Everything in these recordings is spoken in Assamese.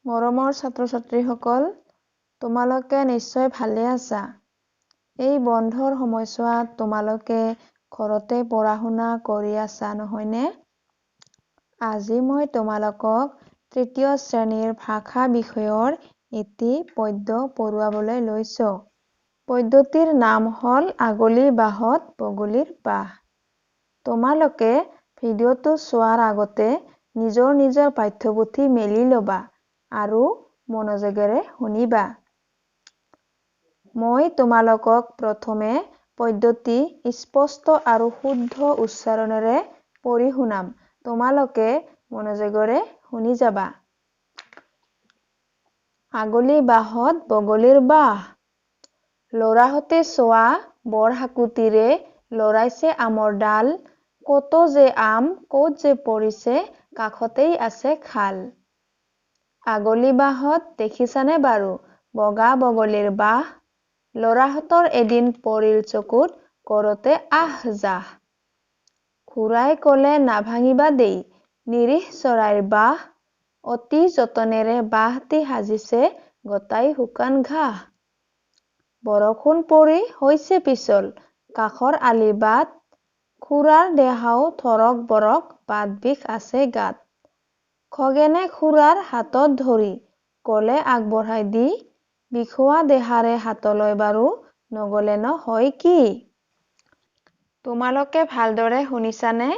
মৰমৰ ছাত্ৰ-ছাত্ৰীসকল, তোমালোকে নিশ্চয় ভালে আছা। এই বন্ধৰ সময়ছোৱাত তোমালোকে ঘৰতে পঢ়া-শুনা কৰি আছা নহয়নে? আজি মই তোমালোকক তৃতীয় শ্ৰেণীৰ ভাষা বিষয়ৰ এটি পদ্য পঢ়ুৱাবলৈ লৈছোঁ। পদ্যটিৰ নাম হ'ল আগলি বাঁহত বগলীৰ বাহ। তোমালোকে ভিডিঅ'টো চোৱাৰ আগতে নিজৰ পাঠ্যপুথি মেলি ল'বা আৰু মনোযোগেৰে শুনিবা। মই তোমালোকক প্ৰথমে পদ্যটি স্পষ্ট আৰু শুদ্ধ উচ্চাৰণেৰে পঢ়ি শুনাম। তোমালোকে মনোযোগেৰে শুনি যাবা। আগলি বাঁহত বগলীৰ বাহ, ল'ৰাহঁতে চোৱা বৰ হাকুটিৰে লৰাইছে আমৰ ডাল, কত যে আম ক'ত যে পৰিছে কাষতেই আছে খাল। আগলি বাঁহত দেখিছানে বাৰু বগা বগলীৰ বাহ, ল'ৰাহঁতৰ এদিন পৰিল চকুত কৰোঁতে আহ যাহ। খুৰাই ক'লে নাভাঙিবা দেই নিৰীহ চৰাইৰ বাহ, অতি যতনেৰে বাহটি সাজিছে গোটাই শুকান ঘাঁহ। বৰষুণ পৰি হৈছে পিছল কাষৰ আলি বাট, খুৰাৰ দেহাও থৰক বৰক বাত বিষ আছে গাত। খগেনে খুৰাৰ হাতত ধৰি ক'লে আগবঢ়াই দি, বিষোৱা দেহাৰে হাতলৈ বাৰু নগলেনো হয় কি। তোমালোকে ভালদৰে শুনিছানে?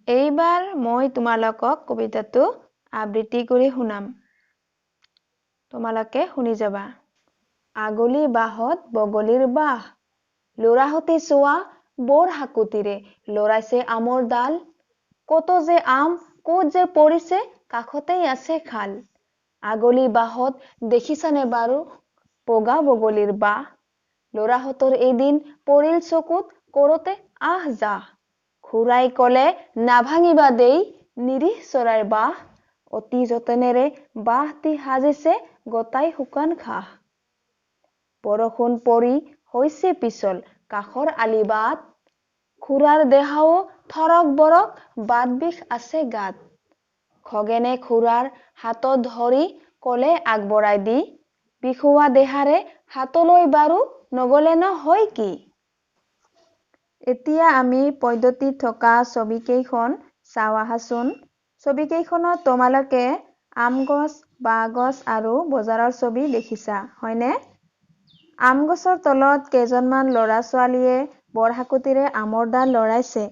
এইবাৰ মই তোমালোকক কবিতাটো আবৃত্তি কৰি শুনাম। তোমালোকে শুনি যাবা। আগলি বাঁহত বগলীৰ বাহ, ল'ৰাহঁতে চোৱা বৰ হাকুটিৰে লৰাইছে আমৰ ডাল, কত যে আম ক'ত যে পৰিছে কাষতেই আছে খাল। আগলি বাঁহত দেখিছানে বাৰু বগা বগলীৰ বাহ, ল'ৰাহঁতৰ এদিন পৰিল চকুত কৰোঁতে আহ যাহ। খুৰাই ক'লে নাভাঙিবা দেই নিৰীহ চৰাইৰ বাহ, অতি যতনেৰে বাহটি সাজিছে গোটাই শুকান ঘাঁহ। বৰষুণ পৰি হৈছে পিছল কাষৰ আলি বাট, খুৰাৰ দেহাও থৰক বৰক বাত বিষ আছে গাত। খগেনে খুৰাৰ হাতত ধৰি ক'লে আগবঢ়াই দি, বিষোৱা দেহাৰে হাতলৈ বাৰু নগলেনো হয় কি। এতিয়া আমি পদ্যটিত থকা ছবিকেইখন চাওঁ আহাচোন। ছবিকেইখনত তোমালোকে আম গছ, বাঁহ গছ আৰু বজাৰৰ ছবি দেখিছা হয়নে? আম গছৰ তলত কেইজনমান ল'ৰা-ছোৱালীয়ে বৰহাকুটিৰে আমৰ ডাল লৰাইছে।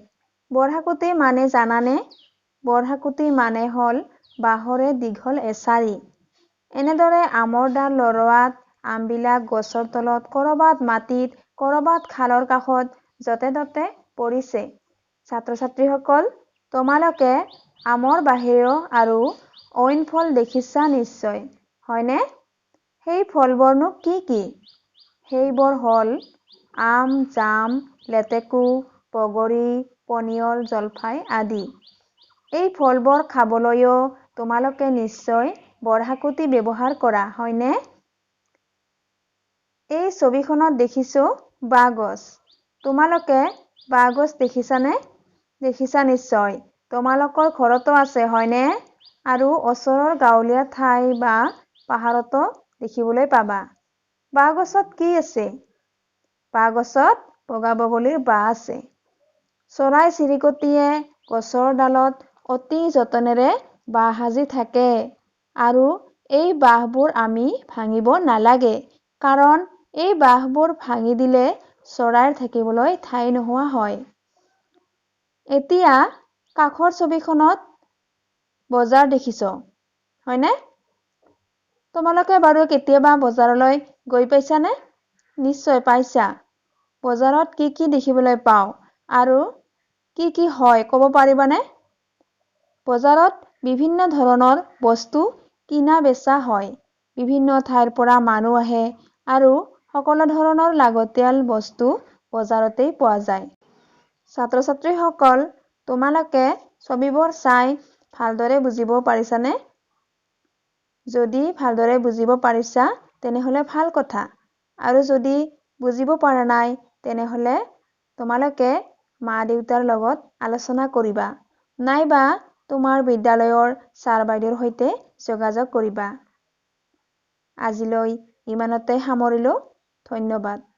বৰহাকুটি মানে জানানে? বৰহাকুটি মানে হ'ল বাঁহৰে দীঘল এছাৰি। এনেদৰে আমৰ ডাল লৰোৱাত আমবিলাক গছৰ তলত কৰবাত মাটিত, কৰবাত খালৰ কাষত য'তে ত'তে পৰিছে। ছাত্ৰ-ছাত্ৰীসকল, তোমালোকে আমৰ বাহিৰেও আৰু অইন ফল দেখিছা নিশ্চয়, হয়নে? সেই ফলবোৰনো কি কি? সেইবোৰ হ'ল আম, জাম, লেটেকু, বগৰী, পনিয়ল, জলফাই আদি। এই ফলবোৰ খাবলৈও তোমালোকে নিশ্চয় বৰহাকুটি ব্যৱহাৰ কৰা হয়নে? এই ছবিখনত দেখিছোঁ বাঁহ গছ। তোমালোকে বাঁহ গছ দেখিছানে? দেখিছা নিশ্চয়। তোমালোকৰ ঘৰতো আছে হয়নে? আৰু ওচৰৰ গাঁৱলীয়া ঠাই বা পাহাৰতো দেখিবলৈ পাবা। বাঁহ গছত কি আছে? বাঁহ গছত বগা বগলীৰ বাহ আছে। চৰাই-চিৰিকটিয়ে গছৰ ডালত অতি যতনেৰে বাহ সাজি থাকে আৰু এই বাহবোৰ আমি ভাঙিব নালাগে, কাৰণ এই বাহবোৰ ভাঙি দিলে চৰাইৰ থাকিবলৈ ঠাই নোহোৱা হয়। এতিয়া কাষৰ ছবিখনত বজাৰ দেখিছ, হয়নে? তোমালোকে বাৰু কেতিয়াবা বজাৰলৈ গৈ পাইছানে? নিশ্চয় পাইছা। বজাৰত কি কি দেখিবলৈ পাওঁ আৰু কি কি হয় ক'ব পাৰিবানে? বজাৰত বিভিন্ন ধৰণৰ বস্তু কিনা বেচা হয়। বিভিন্ন ঠাইৰ পৰা মানুহ আহে আৰু সকলো ধৰণৰ লাগতিয়াল বস্তু বজাৰতেই পোৱা যায়। ছাত্ৰ-ছাত্ৰীসকল, তোমালোকে ছবিবোৰ চাই ভালদৰে বুজিব পাৰিছানে? যদি ভালদৰে বুজিব পাৰিছা তেনেহ'লে ভাল কথা। আৰু যদি বুজিব পৰা নাই তেনেহ'লে তোমালোকে মা-দেউতাৰ লগত আলোচনা কৰিবা। নাইবা তোমাৰ বিদ্যালয়ৰ ছাৰ বাইদেউৰ সৈতে যোগাযোগ কৰিবা। আজিলৈ ইমানতে সামৰিলোঁ। ধন্যবাদ।